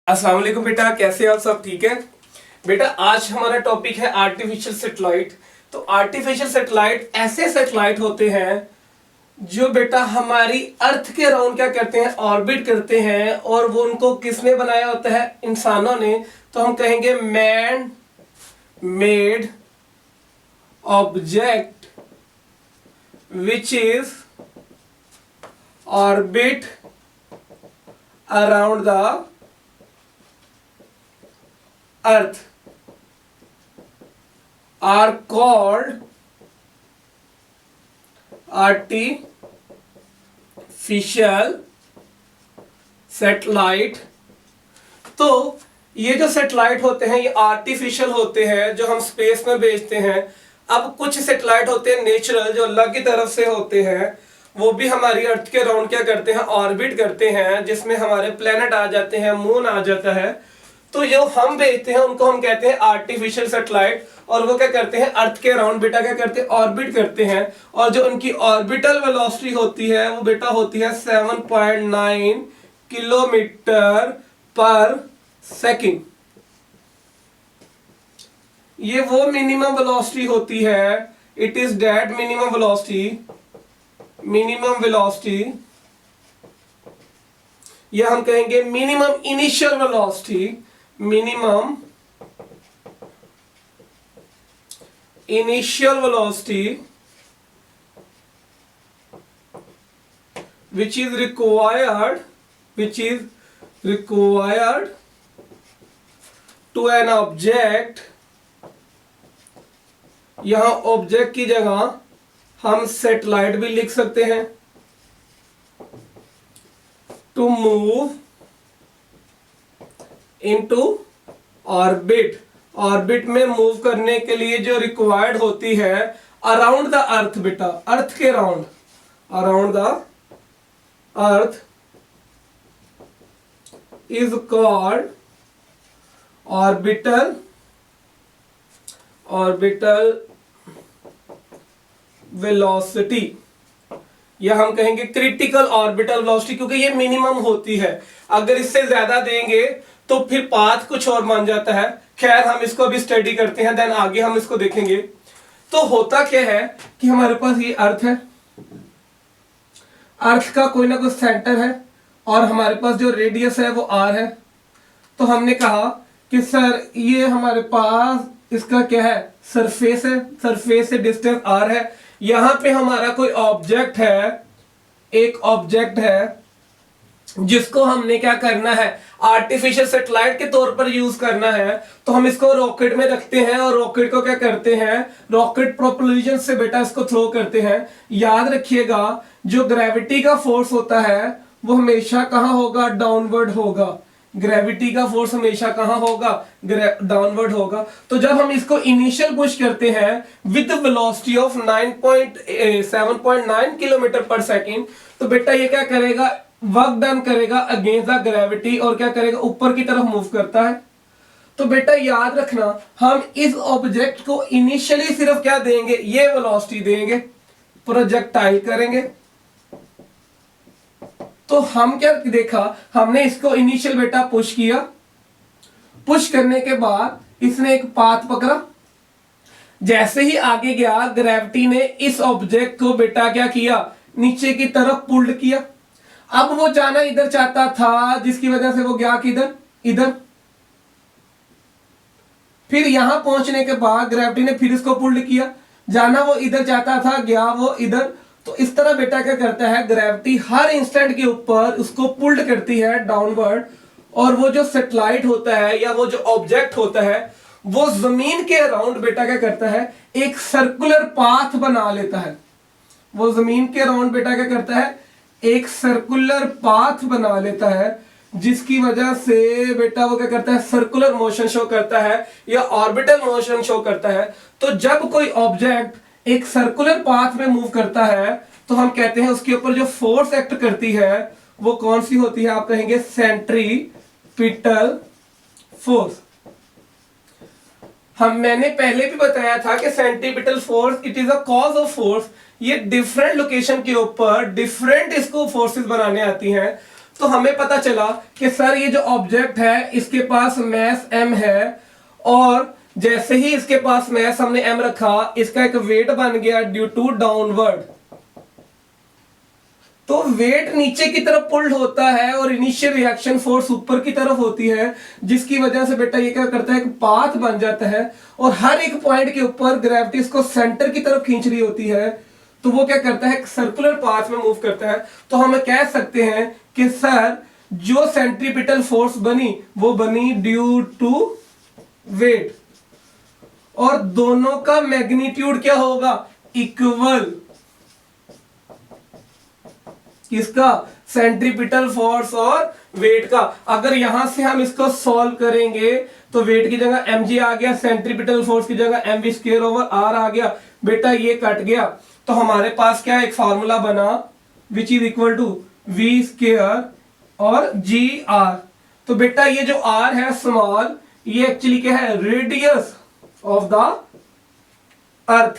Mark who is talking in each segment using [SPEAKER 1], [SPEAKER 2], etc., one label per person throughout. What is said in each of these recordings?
[SPEAKER 1] अस्सलाम वालेकुम बेटा, कैसे आप सब ठीक है। बेटा आज हमारा टॉपिक है आर्टिफिशियल सैटेलाइट। तो आर्टिफिशियल सैटेलाइट ऐसे सैटेलाइट होते हैं जो बेटा हमारी अर्थ के अराउंड क्या करते हैं, ऑर्बिट करते हैं। और वो उनको किसने बनाया होता है? इंसानों ने। तो हम कहेंगे man made object which is orbit around the earth are called artificial satellite। तो ये जो सैटेलाइट होते हैं ये आर्टिफिशियल होते हैं, जो हम स्पेस में भेजते हैं। अब कुछ सैटेलाइट होते हैं नेचुरल, जो अल्लाह की तरफ से होते हैं। वो भी हमारी अर्थ के अराउंड क्या करते हैं, ऑर्बिट करते हैं, जिसमें हमारे प्लेनेट आ जाते हैं, मून आ जाता है। तो जो हम भेजते हैं उनको हम कहते हैं आर्टिफिशियल सैटेलाइट। और वो क्या करते हैं, अर्थ के अराउंड बेटा क्या करते हैं, ऑर्बिट करते हैं। और जो उनकी ऑर्बिटल वेलोसिटी होती है वो बेटा होती है 7.9 किलोमीटर पर सेकंड। ये वो मिनिमम वेलोसिटी होती है, it is that minimum velocity या हम कहेंगे minimum initial velocity, minimum initial velocity which is required to an object। यहां ऑब्जेक्ट की जगह हम सैटेलाइट भी लिख सकते हैं। To move into orbit, orbit में मूव करने के लिए जो रिक्वायर्ड होती है अराउंड द अर्थ बेटा, अर्थ के around the earth is called orbital velocity, या हम कहेंगे क्रिटिकल ऑर्बिटल वेलोसिटी, क्योंकि ये मिनिमम होती है। अगर इससे ज्यादा देंगे तो फिर पाथ कुछ और मान जाता है। खैर हम इसको अभी स्टडी करते हैं, देन आगे हम इसको देखेंगे। तो होता क्या है कि हमारे पास ये अर्थ है, अर्थ का कोई ना कोई सेंटर है और हमारे पास जो रेडियस है वो आर है। तो हमने कहा कि सर ये हमारे पास इसका क्या है, सरफेस है, सरफेस से डिस्टेंस आर है। यहां पे हमारा कोई ऑब्जेक्ट है, एक ऑब्जेक्ट है जिसको हमने क्या करना है, आर्टिफिशियल सैटेलाइट के तौर पर यूज करना है। तो हम इसको रॉकेट में रखते हैं और रॉकेट को क्या करते हैं, रॉकेट प्रोपल्शन से बेटा इसको थ्रो करते हैं। याद रखिएगा जो ग्रेविटी का फोर्स होता है वो हमेशा कहां होगा, डाउनवर्ड होगा। ग्रेविटी का फोर्स हमेशा कहां होगा, डाउनवर्ड होगा। तो जब हम इसको इनिशियल पुश करते हैं विद वेलोसिटी ऑफ 7.9 किलोमीटर पर सेकेंड, तो बेटा ये क्या करेगा, वर्क डन करेगा अगेंस्ट द ग्रेविटी और क्या करेगा, ऊपर की तरफ मूव करता है। तो बेटा याद रखना हम इस ऑब्जेक्ट को इनिशियली सिर्फ क्या देंगे, ये वेलोसिटी देंगे, प्रोजेक्टाइल करेंगे। तो हम क्या देखा, हमने इसको इनिशियल बेटा पुश किया, पुश करने के बाद इसने एक पाथ पकड़ा। जैसे ही आगे गया ग्रेविटी ने इस ऑब्जेक्ट को बेटा क्या किया, नीचे की तरफ पुल्ड किया। अब वो जाना इधर चाहता था, जिसकी वजह से वो गया किधर, इधर। फिर यहां पहुंचने के बाद ग्रेविटी ने फिर इसको पुल्ड किया, जाना वो इधर चाहता था, गया वो इधर। तो इस तरह बेटा क्या करता है, ग्रेविटी हर इंस्टेंट के ऊपर उसको पुल्ड करती है डाउनवर्ड। और वो जो सैटेलाइट होता है या वो जो ऑब्जेक्ट होता है वो जमीन के अराउंड बेटा क्या करता है, एक सर्कुलर पाथ बना लेता है। वो जमीन के अराउंड बेटा क्या करता है, एक सर्कुलर पाथ बना लेता है, जिसकी वजह से बेटा वो क्या करता है, सर्कुलर मोशन शो करता है या ऑर्बिटल मोशन शो करता है। तो जब कोई ऑब्जेक्ट एक सर्कुलर पाथ में मूव करता है तो हम कहते हैं उसके ऊपर जो फोर्स एक्ट करती है वो कौन सी होती है, आप कहेंगे सेंट्रीपिटल फोर्स। मैंने पहले भी बताया था कि centripetal force it is a cause of force. ये डिफरेंट लोकेशन के ऊपर डिफरेंट इसको फोर्सेस बनाने आती हैं। तो हमें पता चला कि सर ये जो ऑब्जेक्ट है इसके पास मैस m है, और जैसे ही इसके पास मैस हमने m रखा, इसका एक वेट बन गया ड्यू टू डाउनवर्ड। तो वेट नीचे की तरफ पुल्ड होता है और इनिशियल रिएक्शन फोर्स ऊपर की तरफ होती है, जिसकी वजह से बेटा ये क्या करता है, एक पाथ बन जाता है, और हर एक पॉइंट के ऊपर ग्रेविटी इसको सेंटर की तरफ खींच रही होती है, तो वो क्या करता है, सर्कुलर पाथ में मूव करता है। तो हम कह सकते हैं कि सर जो सेंट्रीपिटल फोर्स बनी वो बनी ड्यू टू वेट, और दोनों का मैग्नीट्यूड क्या होगा, इक्वल। किसका, सेंट्रीपिटल फोर्स और वेट का। अगर यहां से हम इसको सॉल्व करेंगे तो वेट की जगह mg आ गया, सेंट्रीपिटल फोर्स की जगह mv स्क्वायर ओवर r आ गया, बेटा ये कट गया, तो हमारे पास क्या एक फार्मूला बना which is equal to v square और g r। तो बेटा ये जो r है स्मॉल, ये एक्चुअली क्या है, रेडियस ऑफ द अर्थ,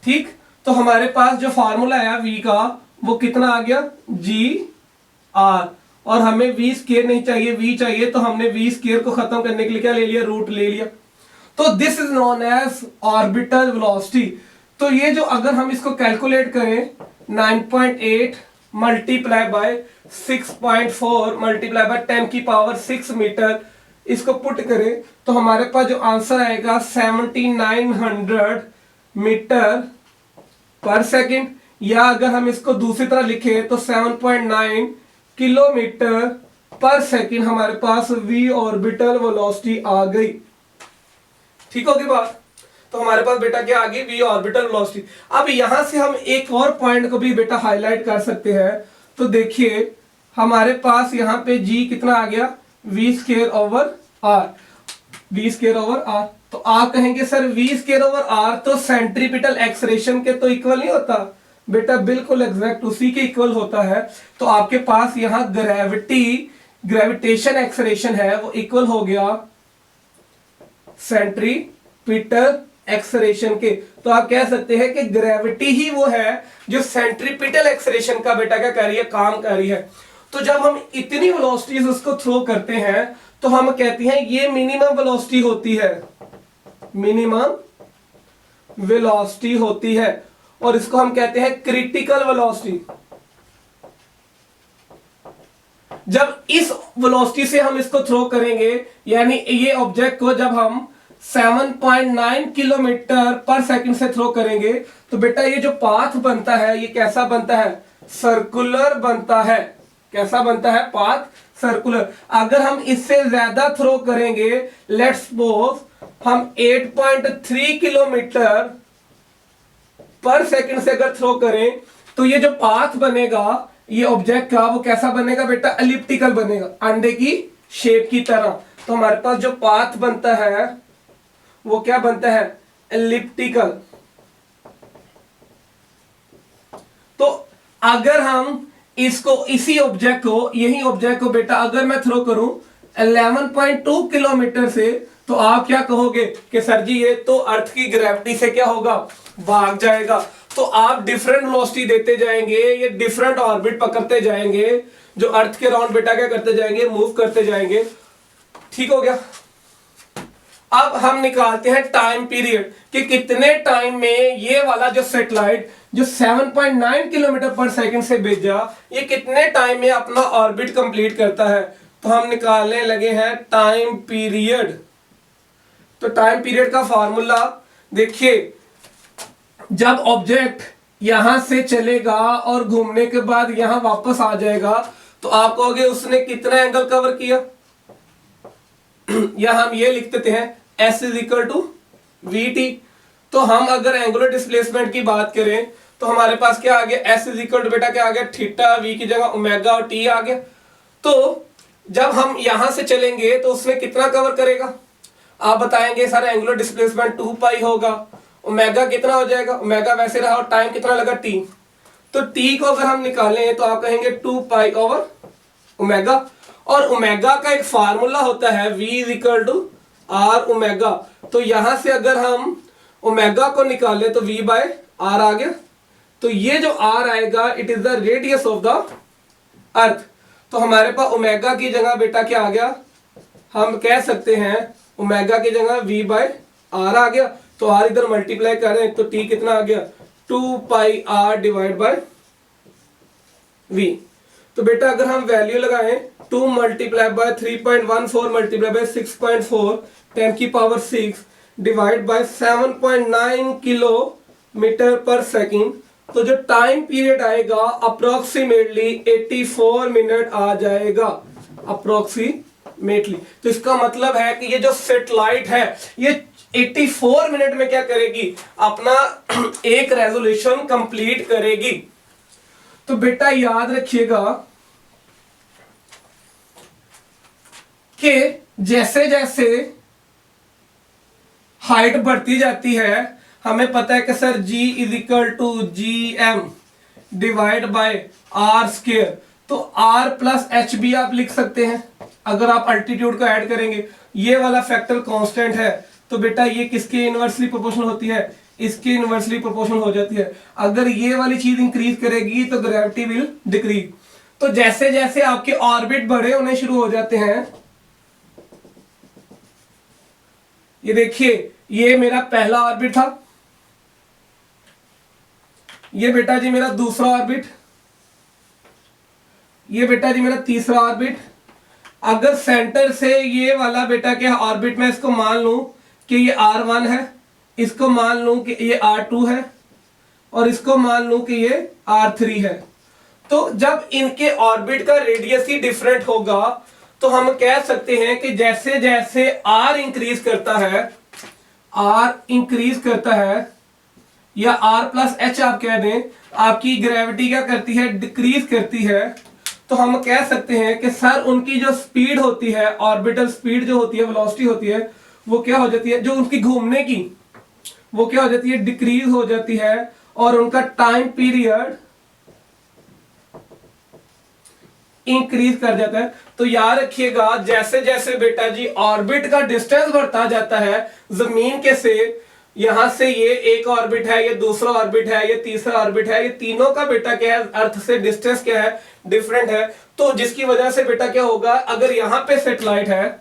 [SPEAKER 1] ठीक। तो हमारे पास जो फार्मूला है v का वो कितना आ गया, जी आर, और हमें वी स्क्वायर नहीं चाहिए, वी चाहिए, तो हमने वी स्क्वायर को खत्म करने के लिए क्या ले लिया, रूट ले लिया। तो this is known as orbital velocity. तो ये जो अगर हम इसको कैलकुलेट करें 9.8 मल्टीप्लाई बाय 6.4 मल्टीप्लाई बाय 10 की पावर 6 मीटर, इसको पुट करें तो हमारे पास जो आंसर आएगा 7900 मीटर पर सेकेंड, या अगर हम इसको दूसरी तरह लिखें तो 7.9 किलोमीटर पर सेकेंड हमारे पास वी ऑर्बिटल वेलोसिटी आ गई। ठीक होगी बात। तो हमारे पास बेटा क्या आ गई, वी ऑर्बिटल वेलोसिटी। अब यहां से हम एक और पॉइंट को भी बेटा हाईलाइट कर सकते हैं। तो देखिए हमारे पास यहाँ पे जी कितना आ गया, v square over r, v square over r. तो आप कहेंगे sir v square over r तो सेंट्रीपिटल एक्सलेरेशन के तो इक्वल नहीं होता, बेटा बिल्कुल एग्जैक्ट उसी के इक्वल होता है। तो आपके पास यहां ग्रेविटेशन एक्सलेरेशन है वो इक्वल हो गया सेंट्रीपिटल एक्सलेरेशन के। तो आप कह सकते हैं कि ग्रेविटी ही वो है जो सेंट्रीपिटल एक्सलेरेशन का बेटा क्या कर रही है, काम कर रही है। तो जब हम इतनी वेलोसिटीज उसको थ्रो करते हैं तो हम कहते हैं ये मिनिमम वेलोसिटी होती है, मिनिमम वेलोसिटी होती है, और इसको हम कहते हैं क्रिटिकल वेलोसिटी। जब इस वेलोसिटी से हम इसको थ्रो करेंगे, यानी ये ऑब्जेक्ट को जब हम 7.9 किलोमीटर पर सेकंड से थ्रो करेंगे तो बेटा ये जो पाथ बनता है ये कैसा बनता है, सर्कुलर बनता है। कैसा बनता है, पाथ सर्कुलर। अगर हम इससे ज्यादा थ्रो करेंगे, लेट्स सपोज हम 8.3 किलोमीटर पर सेकंड से अगर थ्रो करें तो ये जो पाथ बनेगा ये ऑब्जेक्ट का वो कैसा बनेगा बेटा, एलिप्टिकल बनेगा, अंडे की शेप की तरह। तो हमारे पास जो पाथ बनता है वो क्या बनता है, एलिप्टिकल। तो अगर हम इसको इसी ऑब्जेक्ट को, यही ऑब्जेक्ट को बेटा अगर मैं थ्रो करूं 11.2 किलोमीटर से, तो आप क्या कहोगे कि सर जी ये तो अर्थ की ग्रेविटी से क्या होगा, भाग जाएगा। तो आप डिफरेंट वेलोसिटी देते जाएंगे, ये डिफरेंट ऑर्बिट पकड़ते जाएंगे, जो अर्थ के राउंड बेटा क्या करते जाएंगे, मूव करते जाएंगे। ठीक हो गया। अब हम निकालते हैं टाइम पीरियड कि कितने टाइम में ये वाला जो सैटेलाइट जो 7.9 किलोमीटर पर सेकंड से भेजा, ये कितने टाइम में अपना ऑर्बिट कंप्लीट करता है। तो हम निकालने लगे हैं टाइम पीरियड। तो टाइम पीरियड का फॉर्मूला देखिए, जब ऑब्जेक्ट यहां से चलेगा और घूमने के बाद यहां वापस आ जाएगा तो आप कहोगे उसने कितना एंगल कवर किया, या हम ये लिख देते हैं S is equal to v t. तो हम अगर एंगुलर डिस्प्लेसमेंट की बात करें तो हमारे पास क्या आ गया, S इज इक्वल टू बेटा क्या आ गया, थीटा, V की जगह ओमेगा और T आ गया। तो जब हम यहां से चलेंगे तो उसमें कितना कवर करेगा, आप बताएंगे सर एंगुलर डिस्प्लेसमेंट 2 पाई होगा, ओमेगा कितना हो जाएगा, ओमेगा वैसे रहा, और टाइम कितना लगा, T। तो T को अगर हम निकालें तो आप कहेंगे 2 पाई ओवर ओमेगा, और ओमेगा का एक फार्मूला होता है V is equal to r omega. तो यहां से अगर हम ओमेगा को निकाले तो V बाय आर आ गया। तो ये जो R आएगा it is the radius of the earth. तो हमारे पास ओमेगा की जगह बेटा क्या आ गया, हम कह सकते हैं ओमेगा की जगह v बाय आर आ गया। तो आर इधर मल्टीप्लाई करें तो t कितना आ गया, 2 पाई आर डिवाइड बाय v। तो बेटा अगर हम वैल्यू लगाएं 2 मल्टीप्लाई बाय 3.14 मल्टीप्लाई बाय 6.4 10 की पावर 6 डिवाइड बाय 7.9 किलोमीटर पर सेकेंड, तो जो टाइम पीरियड आएगा अप्रोक्सीमेटली 84 मिनट आ जाएगा अप्रोक्सीमेटली। तो इसका मतलब है कि ये जो सैटेलाइट है ये 84 मिनट में क्या करेगी, अपना एक रेजोल्यूशन कंप्लीट करेगी। तो बेटा याद रखिएगा कि जैसे जैसे हाइट बढ़ती जाती है, हमें पता है कि sir g is equal to G M divide by r square, तो r प्लस एच भी आप लिख सकते हैं अगर आप अल्टीट्यूड को ऐड करेंगे। ये वाला फैक्टर कांस्टेंट है, तो बेटा ये किसके इनवर्सली प्रोपोर्शनल होती है, इसके इनवर्सली प्रोपोर्शनल हो जाती है। अगर ये वाली चीज इंक्रीज करेगी तो ग्रेविटी विल डिक्रीज। तो जैसे जैसे आपके ऑर्बिट बड़े होने शुरू हो जाते हैं, ये देखिए ये मेरा पहला ऑर्बिट था, ये बेटा जी मेरा दूसरा ऑर्बिट, ये बेटा जी मेरा तीसरा ऑर्बिट। अगर सेंटर से ये वाला बेटा क्या ऑर्बिट में इसको मान लूं कि ये R1 है, इसको मान लूं कि ये R2 है और इसको मान लूं कि ये R3 है, तो जब इनके ऑर्बिट का रेडियस ही डिफरेंट होगा तो हम कह सकते हैं कि जैसे जैसे R इंक्रीज करता है, R इंक्रीज करता है या R प्लस एच आप कह दें, आपकी ग्रेविटी क्या करती है, डिक्रीज करती है। तो हम कह सकते हैं कि सर उनकी जो स्पीड होती है, ऑर्बिटल स्पीड जो होती है, वेलोसिटी होती है, वो क्या हो जाती है, जो उनकी घूमने की वो क्या हो जाती है, डिक्रीज हो जाती है और उनका टाइम पीरियड इंक्रीज कर जाता है। तो याद रखिएगा जैसे जैसे बेटा जी ऑर्बिट का डिस्टेंस बढ़ता जाता है जमीन के से, यहां से ये एक ऑर्बिट है, ये दूसरा ऑर्बिट है, ये तीसरा ऑर्बिट है, ये तीनों का बेटा क्या है, अर्थ से डिस्टेंस क्या है, डिफरेंट है। तो जिसकी वजह से बेटा क्या होगा, अगर यहां पे सैटेलाइट है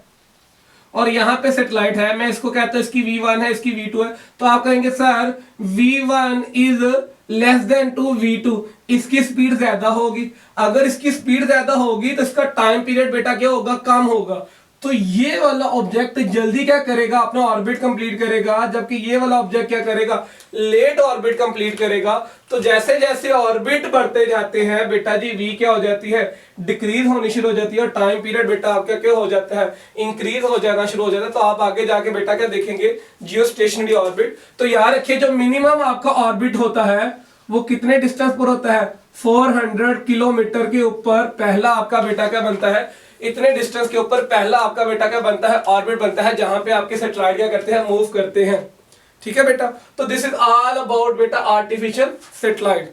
[SPEAKER 1] और यहां पे सैटेलाइट है, मैं इसको कहता हूं इसकी v1 है, इसकी v2 है, तो आप कहेंगे sir v1 is less than to v2, इसकी स्पीड ज्यादा होगी। अगर इसकी स्पीड ज्यादा होगी तो इसका टाइम पीरियड बेटा क्या होगा, कम होगा। तो ये वाला ऑब्जेक्ट जल्दी क्या करेगा, अपना ऑर्बिट कंप्लीट करेगा, जबकि ये वाला ऑब्जेक्ट क्या करेगा, लेट ऑर्बिट कंप्लीट करेगा। तो जैसे जैसे ऑर्बिट बढ़ते जाते हैं बेटा जी v क्या हो जाती है, डिक्रीज होनी शुरू हो जाती है और टाइम पीरियड बेटा आपका क्या हो जाता है, इंक्रीज हो जाना शुरू हो जाता है। तो आप आगे जाके बेटा क्या देखेंगे, जियो स्टेशनरी ऑर्बिट। तो याद रखिए जो मिनिमम आपका ऑर्बिट होता है वो कितने डिस्टेंस पर होता है, 400 किलोमीटर के ऊपर पहला आपका बेटा क्या बनता है, इतने डिस्टेंस के ऊपर पहला आपका बेटा क्या बनता है, ऑर्बिट बनता है, जहां पे आपके सैटेलाइट क्या करते हैं, मूव करते हैं। ठीक है बेटा, तो दिस इज ऑल अबाउट बेटा आर्टिफिशियल सैटेलाइट।